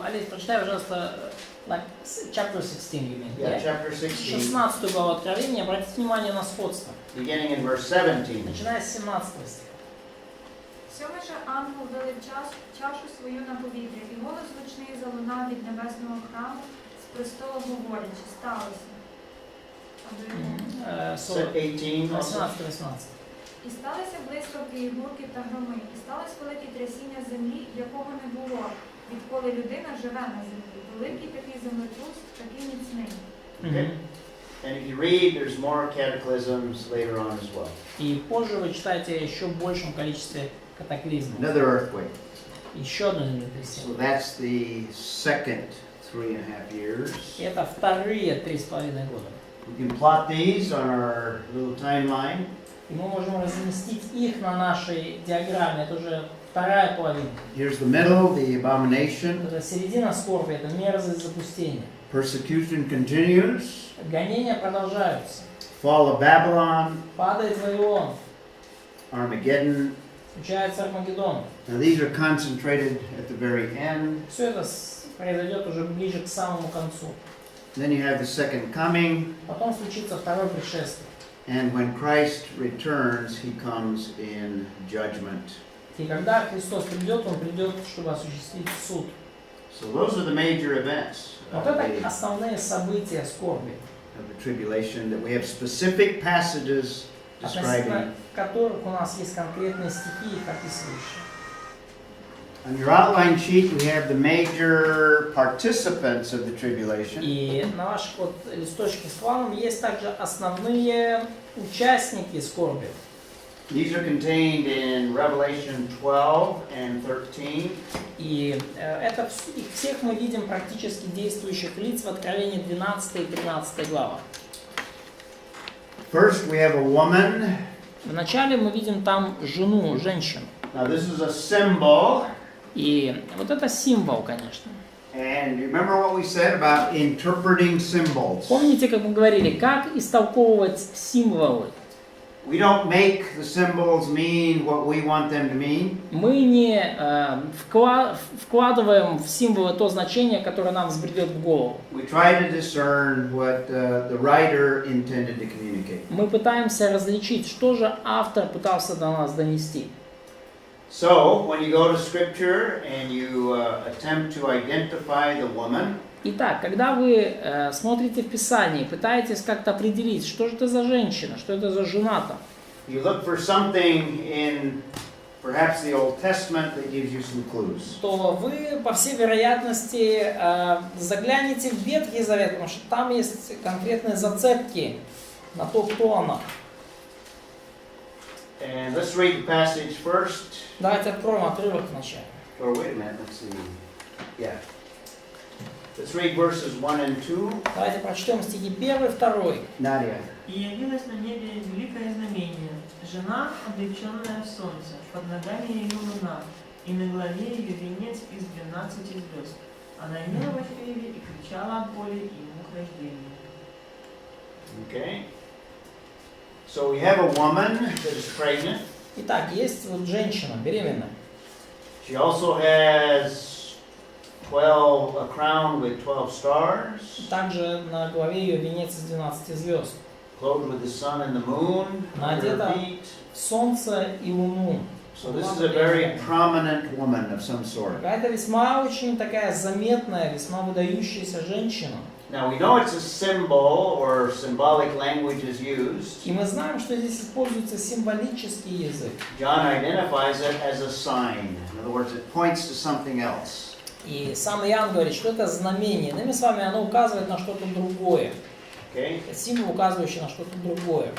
Олесь, прочитай, пожалуйста, chapter 16, you mean? Yeah, chapter 16, 16 главу Откровения, обратите внимание на сходство. beginning in verse 17. Начиная с 17 стиха. Сьомий же ангел вилив чашу свою на повітря, і голос гучний залунав від небесного храму з престолу говорячи, сталося. 18 also. 18-18. І сталися блискавки, і гурки та громи, і сталося велике трясіння землі, якого не було, відколи людина живе на землі. Великий такий землетрус, такий міцний. Okay? And if you read, there's more cataclysms later on as well. И позже вы читаете о еще большем количестве катаклизмов. Another earthquake. Еще одно So землетрясение. that's the second 3.5 years. И это вторые 3,5 года. We can plot these on our little timeline. И мы можем разместить их на нашей диаграмме. Это уже вторая половина. Here's the middle, the abomination. Это середина скорби, это мерзость запустения. Persecution continues. Гонения продолжаются. Fall of Babylon. Падает Вавилон. Armageddon. Случается Армагеддон. Now these are concentrated at the very end. Все это произойдет уже ближе к самому концу. Then you have the second coming. Потом случится второе пришествие. And when Christ returns, he comes in judgment. И когда Христос придет, Он придет, чтобы осуществить суд. So those are the major events Вот это основные события скорби, of the tribulation that we have specific passages относительно describing. которых у нас есть конкретные стихи, их описывающие. On your outline sheet, we have the major participants of the tribulation. И на ваших вот листочках с планом есть также основные участники скорби. These are contained in Revelation 12 and 13. И это их всех мы видим практически действующих лиц в Откровении 12 и 13 главах. First, we have a woman. Вначале мы видим там жену, женщину. Now, this is a symbol. И вот это символ, конечно. And you remember what we said about interpreting symbols? Помните, как мы говорили, как истолковывать символы? We don't make the symbols mean what we want them to mean. Мы не вкладываем в символы то значение, которое нам взбредет в голову. We try to discern what the writer intended to communicate. Мы пытаемся различить, что же автор пытался до нас донести. So, when you go to Scripture and you attempt to identify the woman, Итак, когда вы смотрите в Писание, пытаетесь как-то определить, что же это за женщина, что это за жена-то, you look for something in perhaps the Old Testament that gives you some clues. то вы, по всей вероятности, заглянете в Ветхий Завет, потому что там есть конкретные зацепки на то, кто она. And let's read the passage first. Давайте откроем отрывок вначале. Or wait a minute, let's see. Yeah. Let's read verses 1 and 2. Давайте прочтем стихи 1 и 2. Nadia. И явилось на небе великое знамение, жена, облеченная в солнце, под ногами ее луна, и на голове ее венец из 12 звезд. Она имела во чреве и кричала от боли и мук рождения. Okay. So we have a woman that is pregnant. Итак, есть вот женщина беременная. She also has a crown with 12 stars, Также на голове ее венец из 12 звезд. clothed with the sun and the moon under her feet. Солнце и луну. So this is a very prominent woman of some sort. Это весьма очень такая заметная, весьма выдающаяся женщина. Now we know it's a symbol or symbolic language is used. И мы знаем, что здесь используется символический язык. John identifies it as a sign. In other words, it points to something else. И сам Иоанн говорит, что это знамение. Иными словами, оно указывает на что-то другое. Okay? Это символ, указывающий на что-то другое.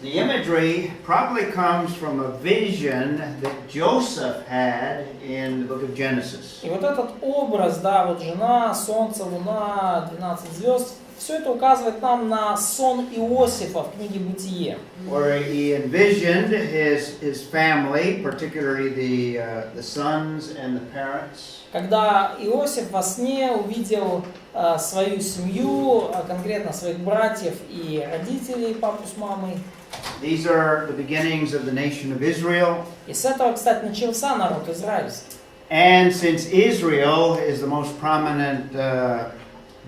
The imagery probably comes from a vision that Joseph had in the book of Genesis. И вот этот образ, да, вот жена, солнце, луна, 12 звезд, все это указывает нам на сон Иосифа в книге «Бытие». Where he envisioned his family, particularly the sons and the parents. Когда Иосиф во сне увидел свою семью, конкретно своих братьев и родителей, папу с мамой. These are the beginnings of the nation of Israel. И с этого, кстати, начался народ израильский. And since Israel is the most prominent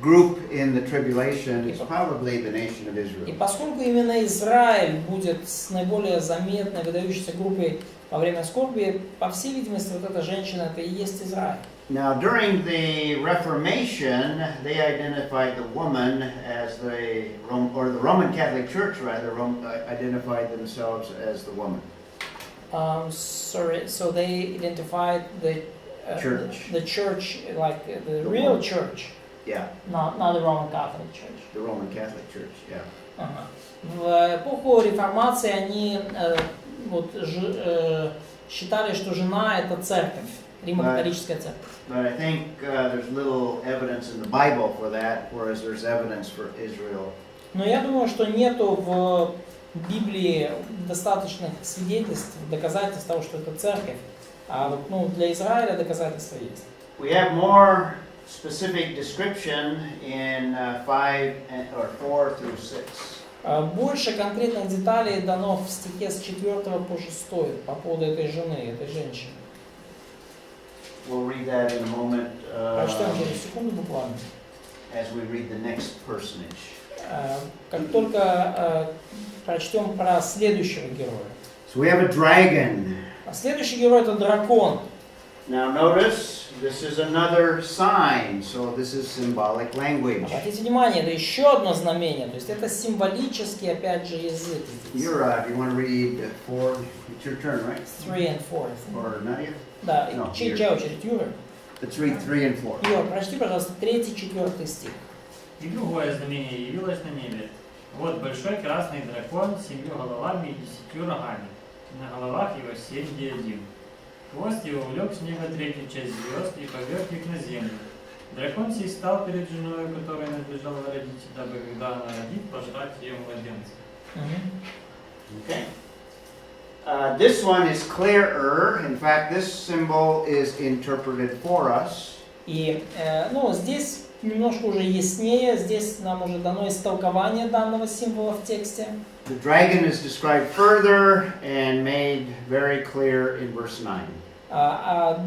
group in the tribulation, it's probably the nation of И Israel. поскольку именно Израиль будет с наиболее заметной, выдающейся группой во время скорби, по всей видимости, вот эта женщина, это и есть Израиль. Now, during the Reformation, they identified the woman as the Roman Catholic Church, rather, identified themselves as the woman. So they identified the Church. the church, like the real church, Yeah, not the Roman Catholic Church. the Roman Catholic Church, yeah. Ага. В эпоху реформации они считали, что жена — это церковь. Римо-католическая церковь. But I think there's little evidence in the Bible for that, whereas there's evidence for Israel. Но я думаю, что нету в Библии достаточных свидетельств, доказательств того, что это церковь. А вот, ну, для Израиля доказательства есть. We have more specific description in 5 or 4 through 6. Больше конкретных деталей дано в стихе с 4 по 6 по поводу этой жены, этой женщины. We'll read that in a moment Прочтем через секунду буквально. as we read the next personage. Как только прочтем про следующего героя. So we have a dragon. А следующий герой это дракон. Now notice, this is another sign, so this is symbolic language. Обратите внимание, это еще одно знамение, то есть это символический, опять же, язык здесь. You're right, you want to read 4, it's your turn, right? 3 and 4. Or not yet? Да, No, чья очередь, Юра? Let's read 3 and 4. Юра, прочти, пожалуйста, 3-4 стих. И другое знамение явилось на небе. Вот большой красный дракон с 7 головами и 10 рогами. На головах его 7 диадим. Хвост его увлек с неба 3-ю часть звезд и поверг их на землю. Дракон сей стал перед женой, которая надлежала родить, дабы, когда она родит, пожрать ее младенца. Okay. This one is clearer. In fact, this symbol is interpreted for us. И, ну, здесь немножко уже яснее, здесь нам уже дано истолкование данного символа в тексте. The dragon is described further and made very clear in verse 9. О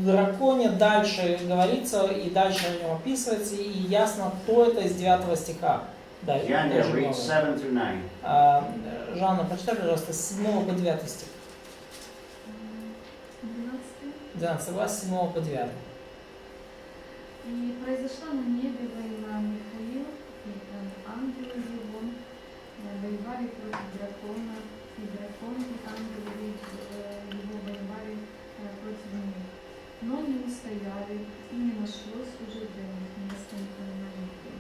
драконе дальше говорится, и дальше о нем описывается, и ясно, кто это из 9 стиха. Да, Janna, read 7 through 9. Жанна, прочитай, пожалуйста, с 7 по 9 стих. 12, согласен, с 7 по 9. И произошла на небе война. Михаил и ангелы его воевали против дракона, и дракон и ангелы его воевали против них. Но не устояли, и не нашлось уже для них места на небе.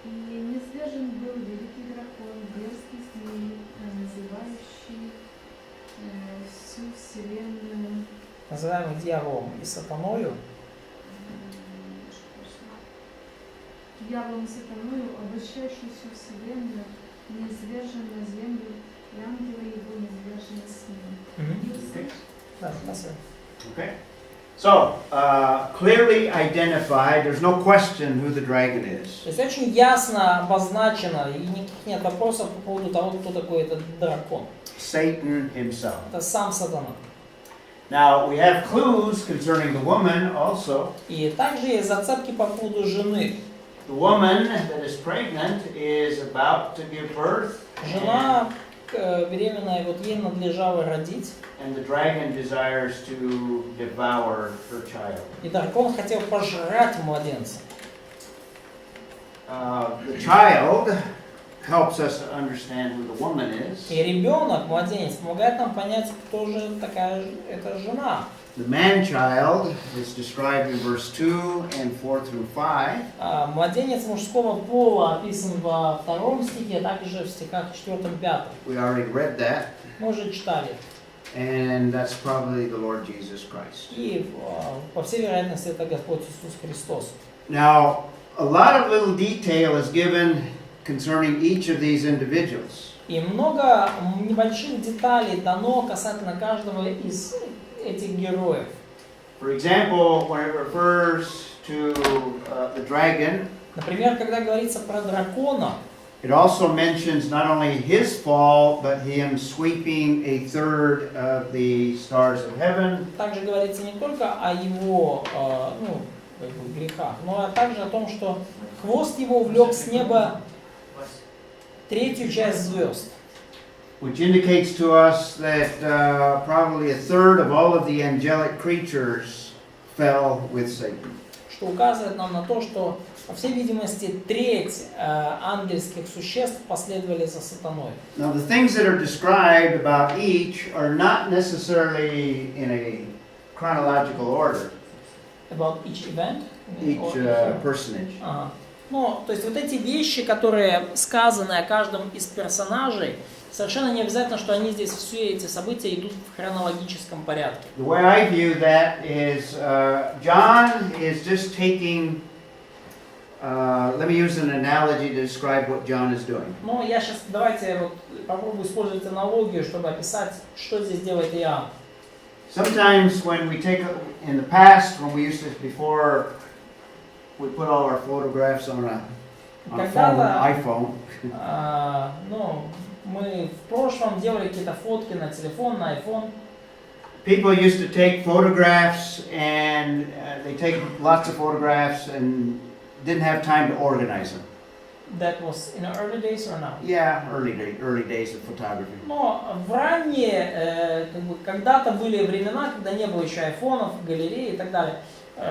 И низвержен был великий дракон, дерзкий змей, называющий всю вселенную. Называемый дьяволом и сатаною. Дьяволом сатаною, обольщающий всю вселенную, низвержен на землю, и ангелы его низвержены с ним. Да, спасибо. Okay. So, clearly identified, there's no question who the dragon is. То есть очень ясно обозначено, и никаких нет вопросов по поводу того, кто такой этот дракон. Satan himself. Это сам сатана. Now, we have clues concerning the woman also. И также есть зацепки по поводу жены. The woman that is pregnant is about to give birth. Жена беременная, вот ей надлежало родить. And the dragon desires to devour her child. И дракон хотел пожрать младенца. The child helps us to understand who the woman is. И ребенок, младенец, помогает нам понять, кто же такая эта жена. The man-child is described in verse 2 and 4 through 5. Младенец мужского пола описан во 2 стихе, а также в стихах 4-5. We already read that. Мы уже читали. And that's probably the Lord Jesus Christ. И по всей вероятности это Господь Иисус Христос. Now, a lot of little detail is given concerning each of these individuals. И много небольших деталей дано касательно каждого из этих героев. For example, when it refers to the dragon, Например, когда говорится про дракона, it also mentions not only his fall, but him sweeping a third of the stars of heaven. также говорится не только о его грехах, но также о том, что хвост его увлек с неба 3-ю часть звезд. Which indicates to us that probably a third of all of the angelic creatures fell with Satan. Что указывает нам на то, что, по всей видимости, 1/3 ангельских существ последовали за сатаной. Now, the things that are described about each are not necessarily in a chronological order, About each event? each personage. Ну, то есть вот эти вещи, которые сказаны о каждом из персонажей, совершенно не обязательно, что они здесь все эти события идут в хронологическом порядке. The way I view that is John is just taking, let me use an analogy to describe what John is doing. Но я сейчас, давайте вот попробую использовать аналогию, чтобы описать, что здесь делает Иоанн. Sometimes when we take, in the past, when we used to, before we put all our photographs on a phone, iPhone, Ну, мы в прошлом делали какие-то фотки на телефон, на iPhone. people used to take photographs and they take lots of photographs and didn't have time to organize them. That was in the early days or now? Yeah, early days of photography. Но в ранние, когда-то были времена, когда не было еще айфонов, галереи и так далее,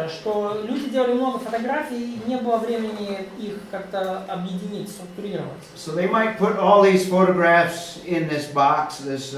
что люди делали много фотографий и не было времени их как-то объединить, структурировать. So they might put all these photographs in this box, this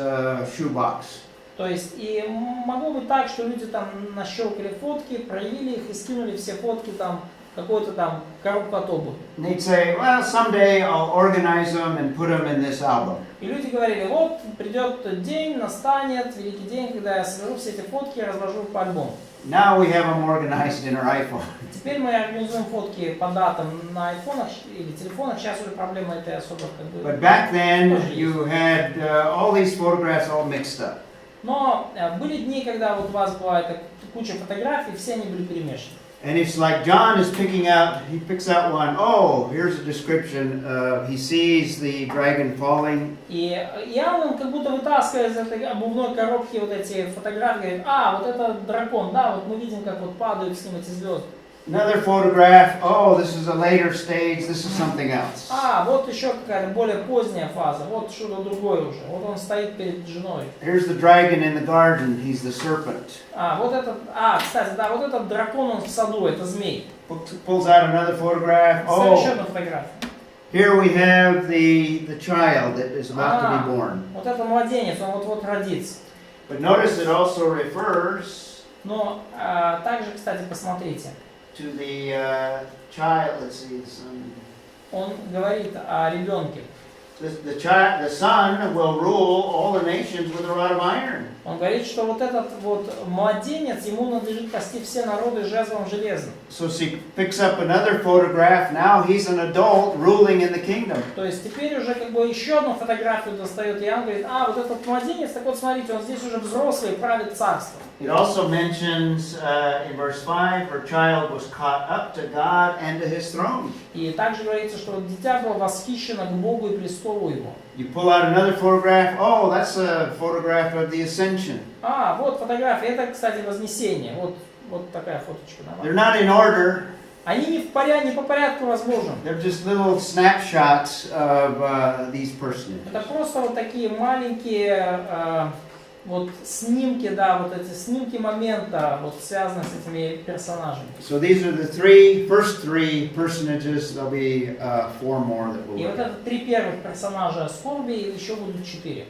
shoe box. То есть и могло быть так, что люди там нащелкали фотки, проявили их и скинули все фотки там в какую-то там коробку от обуви. And they'd say, well, someday I'll organize them and put them in this album. И люди говорили, вот придет день, настанет великий день, когда я соберу все эти фотки и разложу по альбому. Now we have them organized in our iPhone. Теперь мы организуем фотки по датам на айфонах или телефонах. Сейчас уже проблема этой особо как бы. But back then you had all these photographs all mixed up. Но были дни, когда вот у вас была эта куча фотографий, все они были перемешаны. And it's like John is he picks out one. Oh, here's a description. He sees the dragon falling. И Иоанн, он как будто вытаскивает из этой обувной коробки вот эти фотографии, говорит, вот это дракон, да, вот мы видим, как вот падают с ним эти звезды. Another photograph. Oh, this is a later stage. This is something else. Вот еще какая-то более поздняя фаза, вот что-то другое уже. Вот он стоит перед женой. Here's the dragon in the garden. He's the serpent. Вот этот, кстати, да, вот этот дракон, он в саду, это змей. Pulls out another photograph. Еще одна фотография. Here we have the child that is about to be born. Вот это младенец, он вот-вот родится. But notice it also refers Но также, кстати, посмотрите. To the child, let's see, the son. Он говорит о ребенке. The son will rule all the nations with a rod of iron. Он говорит, что вот этот вот младенец, ему надлежит пасти все народы жезлом железным. So she picks up another photograph. Now he's an adult ruling in the kingdom. То есть теперь уже как бы еще одну фотографию достает Иоанн, говорит, вот этот младенец, так вот смотрите, он здесь уже взрослый, правит царство. It also mentions in verse 5, her child was caught up to God and to His throne. И также говорится, что дитя было восхищено к Богу и престолу его. You pull out another photograph. Oh, that's a photograph of the ascension. Вот фотография. Это, кстати, вознесение. Вот такая фоточка. They're not in order. Они не по порядку разложены. They're just little snapshots of these personages. Это просто вот такие маленькие вот снимки, да, вот эти снимки момента, вот связанные с этими персонажами. So these are the first three personages. There'll be 4 more that we'll И look вот at. это 3 первых персонажа скорби, и еще будут 4.